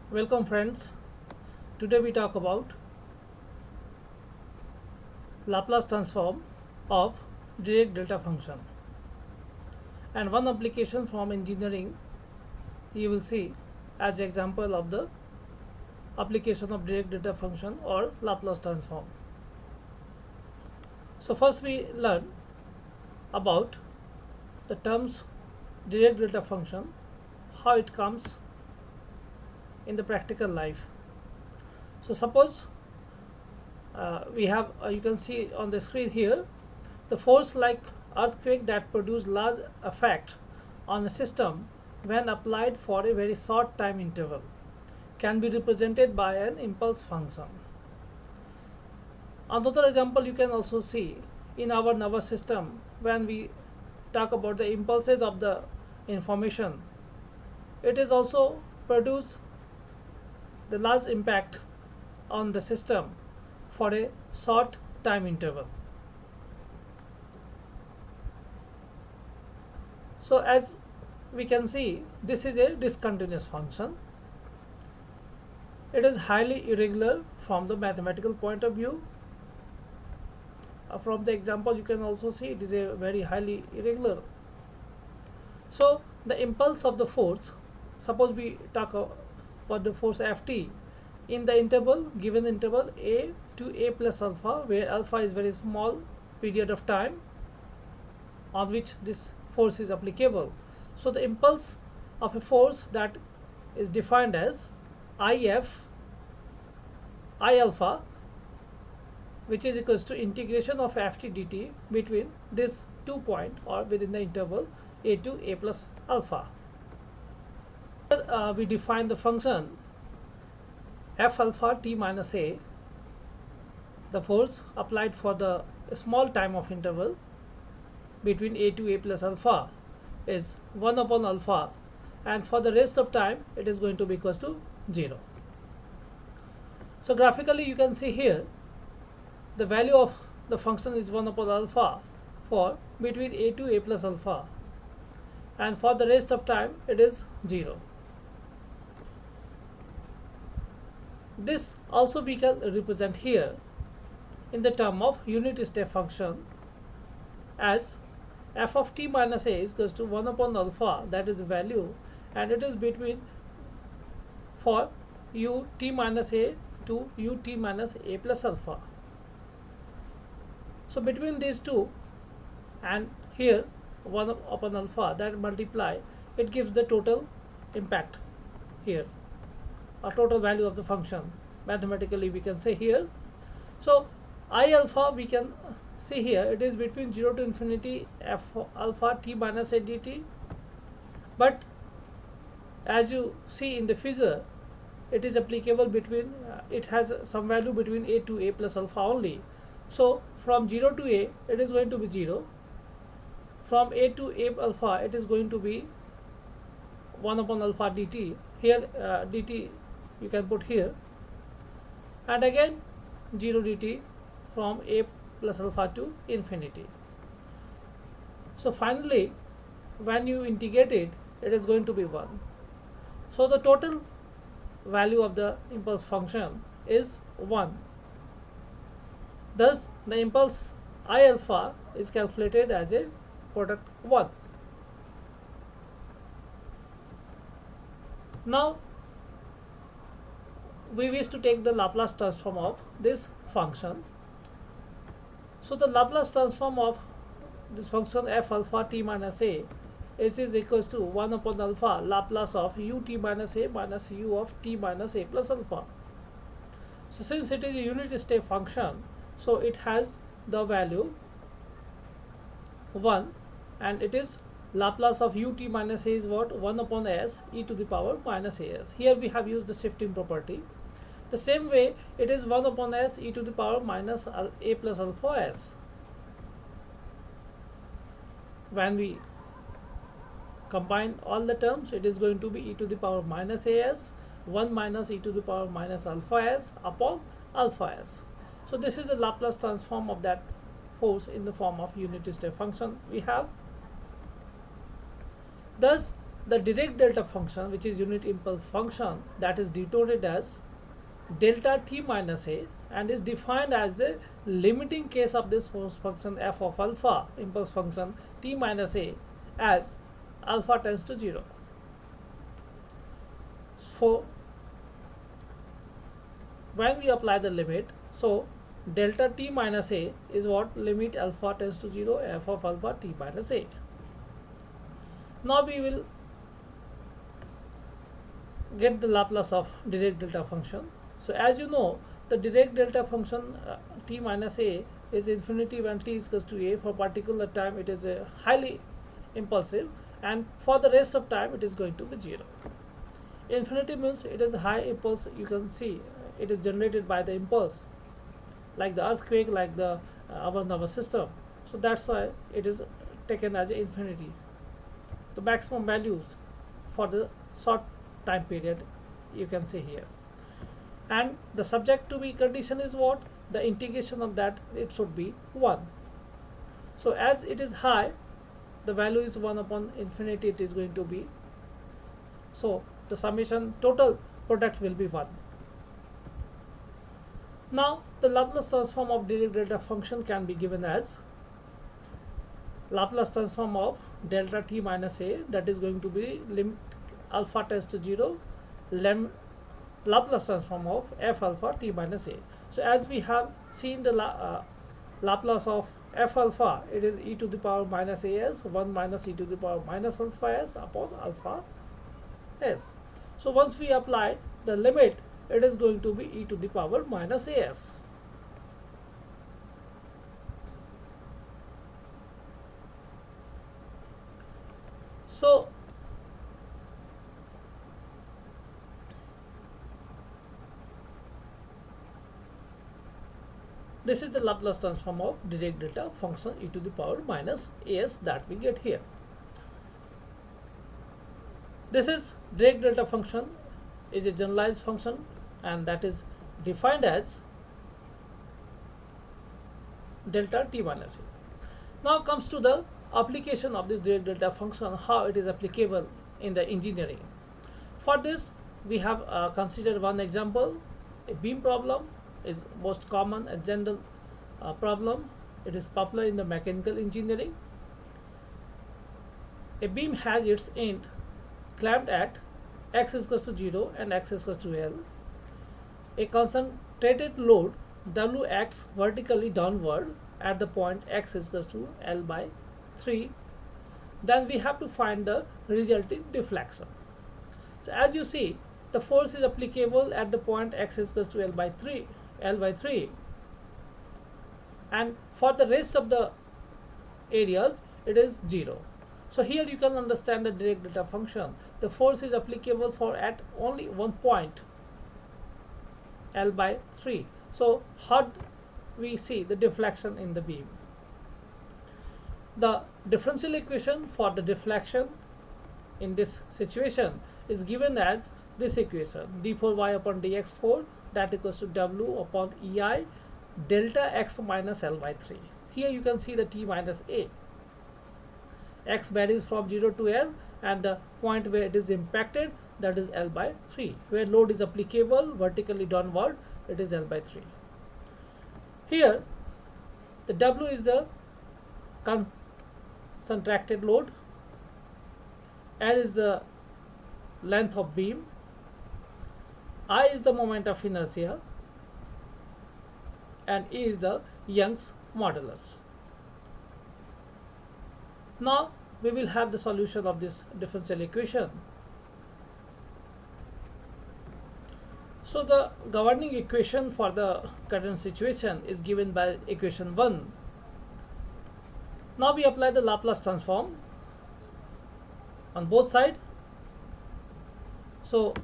Welcome friends. Today we talk about Laplace transform of Dirac delta function, and one application from engineering you will see as example of the application of Dirac delta function or Laplace transform. So first we learn about the terms Dirac delta function, how it comes in the practical life. So suppose we have you can see on the screen here the force like earthquake that produce large effect on a system when applied for a very short time interval can be represented by an impulse function. Another example you can also see in our nervous system when we talk about the impulses of the information. It is also produce the large impact on the system for a short time interval. So as we can see, this is a discontinuous function. It is highly irregular from the mathematical point of view. From the example you can also see it is a very highly irregular. So the impulse of the force, suppose we talk about the force Ft in the interval, given interval a to a plus alpha, where alpha is very small period of time on which this force is applicable. So the impulse of a force that is defined as if I alpha, which is equals to integration of Ft dt between this 2 point or within the interval a to a plus alpha. Here we define the function f alpha t minus a, the force applied for the small time of interval between a to a plus alpha is 1 upon alpha, and for the rest of time it is going to be equals to 0. So graphically you can see here the value of the function is 1 upon alpha for between a to a plus alpha, and for the rest of time it is 0. This also we can represent here in the term of unit step function as f of t minus a is equals to 1 upon alpha, that is the value, and it is between for u t minus a to u t minus a plus alpha. So between these two and here 1 upon alpha, that multiply, it gives the total impact here, a total value of the function mathematically we can say here. So I alpha we can see here it is between 0 to infinity f alpha t minus a dt, but as you see in the figure it is applicable between it has some value between a to a plus alpha only. So from 0 to a it is going to be 0, from a to a alpha it is going to be 1 upon alpha dt, here dt you can put here, and again 0 dt from a plus alpha to infinity. So finally when you integrate it, it is going to be 1. So the total value of the impulse function is 1. Thus the impulse I alpha is calculated as a product 1. Now we wish to take the Laplace transform of this function. So the Laplace transform of this function f alpha t minus a is equals to 1 upon alpha Laplace of u t minus a minus u of t minus a plus alpha. So since it is a unit step function, so it has the value 1, and it is Laplace of u t minus a is what? 1 upon s e to the power minus as. Here we have used the shifting property. The same way it is 1 upon s e to the power minus a plus alpha s. When we combine all the terms, it is going to be e to the power minus as 1 minus e to the power minus alpha s upon alpha s. So this is the Laplace transform of that force in the form of unit step function we have. Thus the Dirac delta function, which is unit impulse function, that is denoted as delta t minus a and is defined as the limiting case of this force function f of alpha impulse function t minus a as alpha tends to 0. So when we apply the limit, so delta t minus a is what? Limit alpha tends to 0 f of alpha t minus a. Now we will get the Laplace of Dirac delta function. So as you know, the Dirac delta function t minus a is infinity when t is equals to a. For particular time it is a highly impulsive, and for the rest of time it is going to be 0. Infinity means it is a high impulse. You can see it is generated by the impulse, like the earthquake, like the our nervous system. So that's why it is taken as infinity. The maximum values for the short time period you can see here, and the subject to be condition is what? The integration of that, it should be 1. So as it is high, the value is 1 upon infinity, it is going to be, so the summation total product will be 1. Now the Laplace transform of Dirac delta function can be given as Laplace transform of delta t minus a, that is going to be limit alpha tends to 0, Laplace transform of f alpha t minus a. So as we have seen the Laplace of f alpha, it is e to the power minus as 1 minus e to the power minus alpha s upon alpha s. So once we apply the limit, it is going to be e to the power minus as. So this is the Laplace transform of Dirac delta function e to the power minus as that we get here. This is Dirac delta function is a generalized function, and that is defined as delta t minus a. Now comes to the application of this Dirac delta function, how it is applicable in the engineering. For this we have considered one example. A beam problem is most common and general problem. It is popular in the mechanical engineering. A beam has its end clamped at x is equals to 0 and x is equals to L. A concentrated load W acts vertically downward at the point x is equals to L by 3. Then we have to find the resulting deflection. So as you see, the force is applicable at the point x is equals to L by 3, and for the rest of the areas it is 0. So here you can understand the Dirac delta function. The force is applicable for at only one point L by 3. So how we see the deflection in the beam? The differential equation for the deflection in this situation is given as this equation, d4y upon dx4, that equals to w upon ei delta x minus L by 3. Here you can see the t minus a. X varies from 0 to L, and the point where it is impacted, that is L by 3. Where load is applicable vertically downward, it is L by 3. Here the W is the contracted load, L is the length of beam, I is the moment of inertia, and E is the Young's modulus. Now we will have the solution of this differential equation. So the governing equation for the current situation is given by equation 1. Now we apply the Laplace transform on both sides. So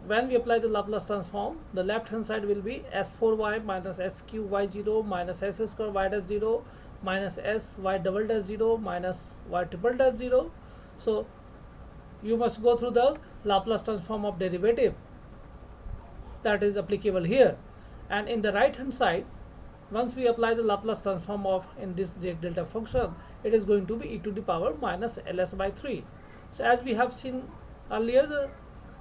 when we apply the Laplace transform, the left hand side will be s4y minus s3 y0 minus s square y dash 0 minus s y double dash 0 minus y triple dash 0. So you must go through the Laplace transform of derivative that is applicable here, and in the right hand side, once we apply the Laplace transform of in this Dirac delta function, it is going to be e to the power minus ls by 3. So as we have seen earlier,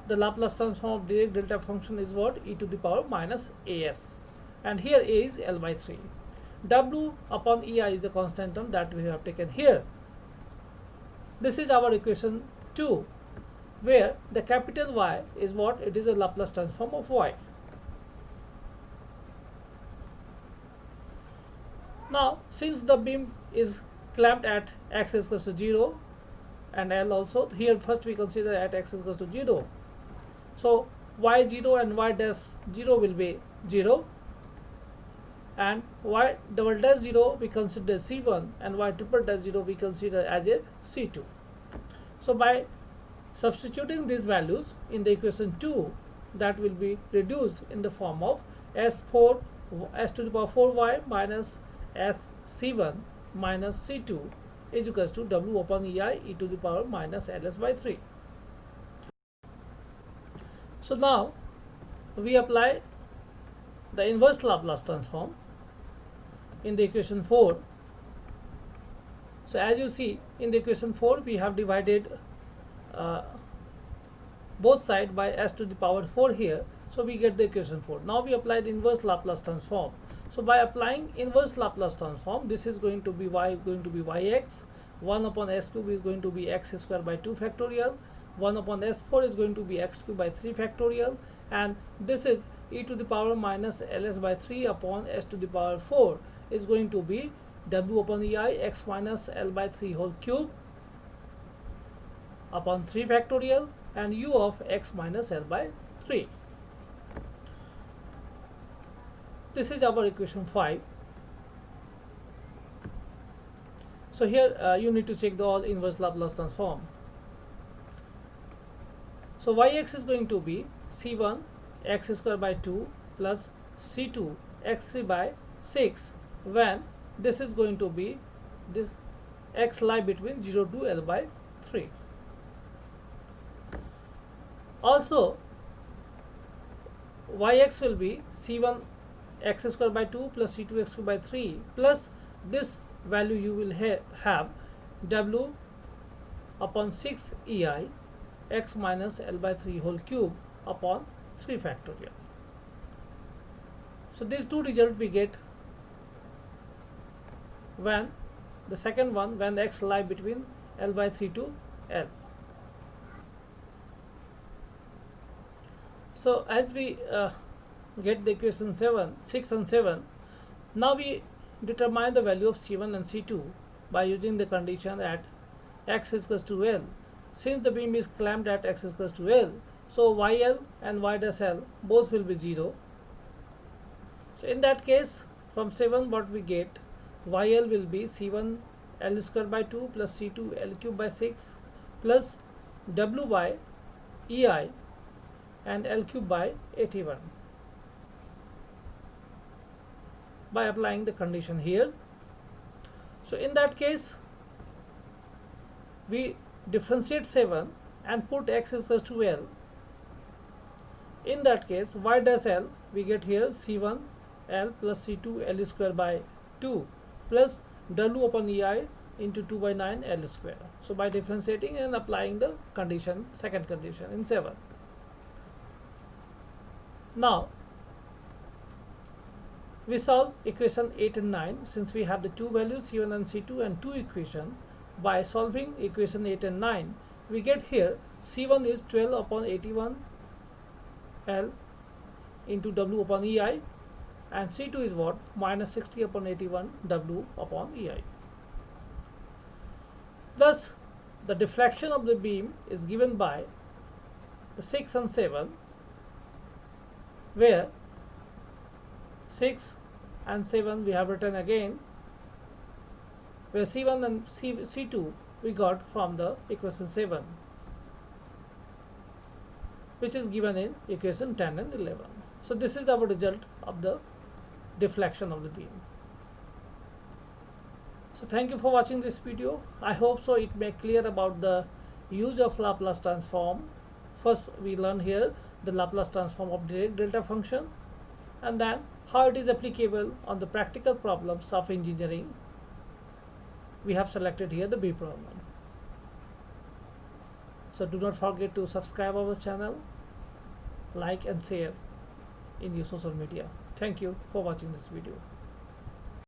the Laplace transform of Dirac delta function is what? E to the power minus as, and here a is L by 3. W upon EI is the constant term that we have taken here. This is our equation 2, where the capital Y is what? It is a Laplace transform of Y. Now, since the beam is clamped at x is equal to 0 and L also, here first we consider at x is equal to 0. So y0 and y dash 0 will be 0, and y double dash 0 we consider C1, and y triple dash 0 we consider as a C2. So by substituting these values in the equation 2, that will be reduced in the form of s to the power 4y minus s C1 minus C2 is equals to W upon EI e to the power minus LS by 3. So now we apply the inverse Laplace transform in the equation 4. So as you see in the equation 4, we have divided both sides by s to the power 4 here, so we get the equation 4. Now we apply the inverse Laplace transform. So by applying inverse Laplace transform, this is going to be y going to be yx, 1 upon s cube is going to be x square by 2 factorial, 1 upon s4 is going to be x cube by 3 factorial, and this is e to the power minus ls by 3 upon s to the power 4 is going to be w upon ei x minus l by 3 whole cube upon 3 factorial and u of x minus l by 3. This is our equation 5. So here you need to check the all inverse Laplace transform. So yx is going to be c1 x square by 2 plus c2 x3 by 6, when this is going to be this x lie between 0 to L by 3. Also yx will be c1 x square by 2 plus c2 x by 3 plus this value you will have w upon 6 ei x minus L by 3 whole cube upon 3 factorial. So these two results we get when the second one, when x lie between L by 3 to L. So as we get the equation 6 and 7, now we determine the value of C1 and C2 by using the condition at x is equals to L. Since the beam is clamped at x is equals to L, so YL and Y dash L both will be 0. So in that case, from 7 what we get, YL will be C1 L square by 2 plus C2 L cube by 6 plus W by EI and L cube by 81. By applying the condition here. So in that case, we differentiate 7 and put x is equals to L. In that case, y dash L we get here C1 L plus C2 L square by 2 plus W upon EI into 2 by 9 L square. So by differentiating and applying the condition, second condition in 7. Now we solve equation 8 and 9 since we have the two values C1 and C2 and two equation. By solving equation 8 and 9, we get here C1 is 12 upon 81 L into W upon EI, and C2 is what? Minus 60 upon 81 W upon EI. Thus, the deflection of the beam is given by the 6 and 7, where 6 and 7 we have written again, where C1 and C2 we got from the equation 7, which is given in equation 10 and 11. So this is our result of the deflection of the beam. So thank you for watching this video. I hope so it may clear about the use of Laplace transform. First we learn here the Laplace transform of Dirac delta function, and then how it is applicable on the practical problems of engineering. We have selected here the B problem. So do not forget to subscribe our channel, like and share in your social media. Thank you for watching this video.